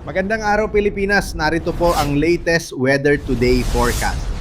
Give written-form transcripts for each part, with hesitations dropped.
Magandang araw Pilipinas, narito po ang latest weather today forecast.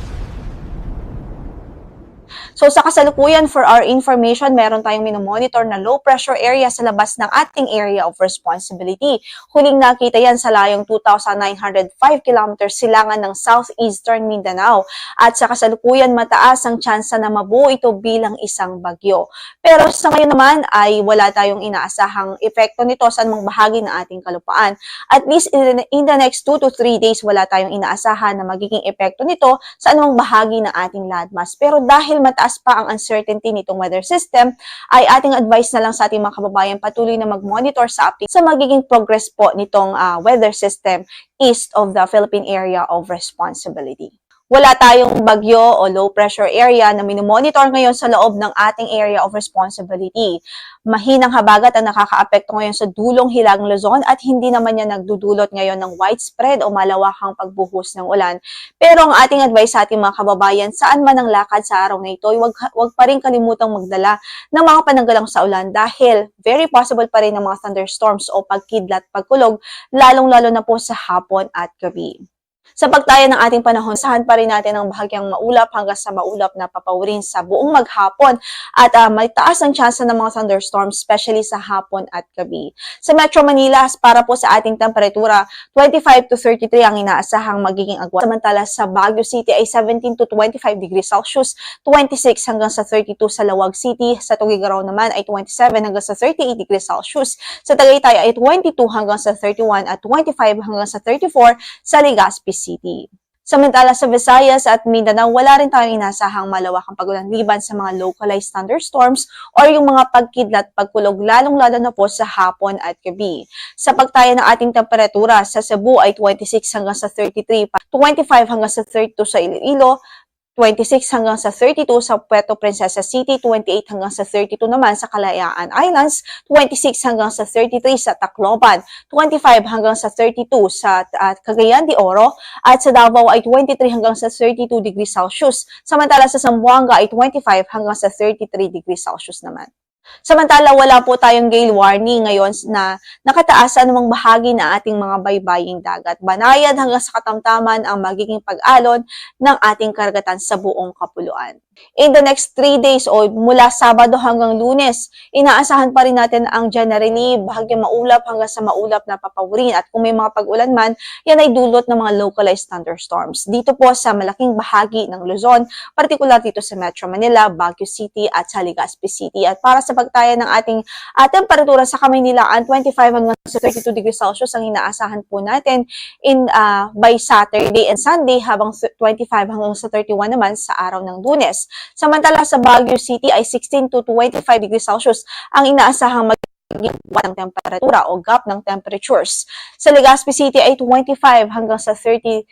So sa kasalukuyan, for our information, meron tayong minomonitor na low pressure area sa labas ng ating area of responsibility. Huling nakita yan sa layong 2,905 kilometers silangan ng southeastern Mindanao. At sa kasalukuyan, mataas ang tsansa na mabuo ito bilang isang bagyo. Pero sa ngayon naman ay wala tayong inaasahang epekto nito sa anumang bahagi ng ating kalupaan. At least in the next 2 to 3 days, wala tayong inaasahan na magiging epekto nito sa anumang bahagi ng ating landmass. Pero dahil mataas pa ang uncertainty nitong weather system, ay ating advice na lang sa ating mga kababayan patuloy na mag-monitor sa update sa magiging progress po nitong weather system east of the Philippine Area of Responsibility. Wala tayong bagyo o low pressure area na minomonitor ngayon sa loob ng ating area of responsibility. Mahinang habagat ang nakakaapekto ngayon sa dulong Hilagang Luzon at hindi naman yan nagdudulot ngayon ng widespread o malawakang pagbuhos ng ulan. Pero ang ating advice sa ating mga kababayan, saan man ang lakad sa araw na ito, huwag pa rin kalimutang magdala ng mga pananggalang sa ulan dahil very possible pa rin ng mga thunderstorms o pagkidlat, pagkulog, lalong-lalo na po sa hapon at gabi. Sa pagtaya ng ating panahon, sahan pa rin natin ang bahagyang maulap hanggang sa maulap na papawirin sa buong maghapon at may taas ang tsansa ng mga thunderstorms, especially sa hapon at gabi. Sa Metro Manila, para po sa ating temperatura, 25 to 33 ang inaasahang magiging agwat. Samantala sa Baguio City ay 17 to 25 degrees Celsius, 26 hanggang sa 32 sa Lawag City, sa Tuguegarao naman ay 27 hanggang sa 38 degrees Celsius, sa Tagaytay ay 22 hanggang sa 31 at 25 hanggang sa 34 sa Legazpi City. Samantala sa Visayas at Mindanao, wala rin tayong inasahang malawakang pagulan liban sa mga localized thunderstorms or yung mga pagkidlat, pagkulog, lalong-lalo na po sa hapon at gabi. Sa pagtaya ng ating temperatura, sa Cebu ay 26 hanggang sa 33, 25 hanggang sa 32 sa Iloilo, 26 hanggang sa 32 sa Puerto Princesa City, 28 hanggang sa 32 naman sa Kalayaan Islands, 26 hanggang sa 33 sa Tacloban, 25 hanggang sa 32 sa Cagayan de Oro, at sa Davao ay 23 hanggang sa 32 degrees Celsius. Samantala sa Zamboanga ay 25 hanggang sa 33 degrees Celsius naman. Samantala, wala po tayong gale warning ngayon na nakataas sa anumang bahagi na ating mga baybaying dagat. Banayad hanggang sa katamtaman ang magiging pag-alon ng ating karagatan sa buong kapuluan. In the next 3 days o mula Sabado hanggang Lunes, inaasahan pa rin natin ang generally bahagyang maulap hanggang sa maulap na papawirin at kung may mga pag-ulan man, yan ay dulot ng mga localized thunderstorms. Dito po sa malaking bahagi ng Luzon, partikular dito sa Metro Manila, Baguio City at sa Legazpi City. At para sa pagtaya ng ating temperatura sa Kamaynilaan, 25 hanggang sa 32 degrees Celsius ang inaasahan po natin by Saturday and Sunday, habang 25 hanggang sa 31 naman sa araw ng Lunes. Samantala sa Baguio City ay 16 to 25 degrees Celsius ang inaasahang magiging ng temperatura o gap ng temperatures. Sa Legazpi City ay 25 hanggang sa 32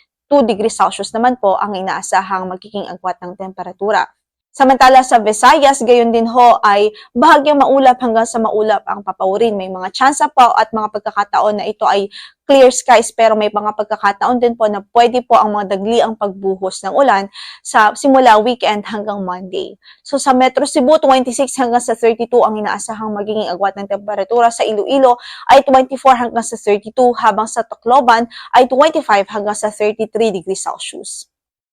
degrees Celsius naman po ang inaasahang magiging agwat ng temperatura. Samantala sa Visayas, gayon din ho ay bahagyang maulap hanggang sa maulap ang papawirin. May mga tsansa po at mga pagkakataon na ito ay clear skies, pero may mga pagkakataon din po na pwede po ang mga dagli ang pagbuhos ng ulan sa simula weekend hanggang Monday. So sa Metro Cebu, 26 hanggang sa 32 ang inaasahang magiging agwat ng temperatura. Sa Iloilo ay 24 hanggang sa 32, habang sa Tacloban ay 25 hanggang sa 33 degrees Celsius.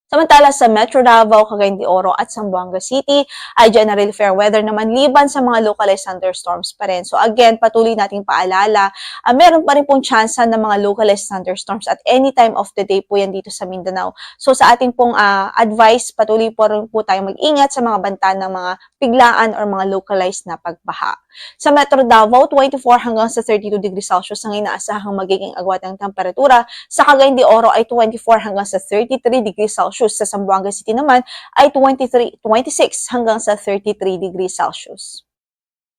Samantala sa Metro Davao, Cagayan de Oro at Zamboanga City ay generally fair weather naman liban sa mga localized thunderstorms pa rin. So again, patuloy nating paalala, meron pa rin pong tsansa ng mga localized thunderstorms at any time of the day po yan dito sa Mindanao. So sa ating pong advice, patuloy po rin po tayong mag-ingat sa mga banta ng mga biglaan or mga localized na pagbaha. Sa Metro Davao, 24 hanggang sa 32 degrees Celsius ang inaasahang magiging agwat ng temperatura. Sa Cagayan de Oro ay 24 hanggang sa 33 degrees Celsius. Sa Zamboanga City naman ay 26 hanggang sa 33 degrees Celsius.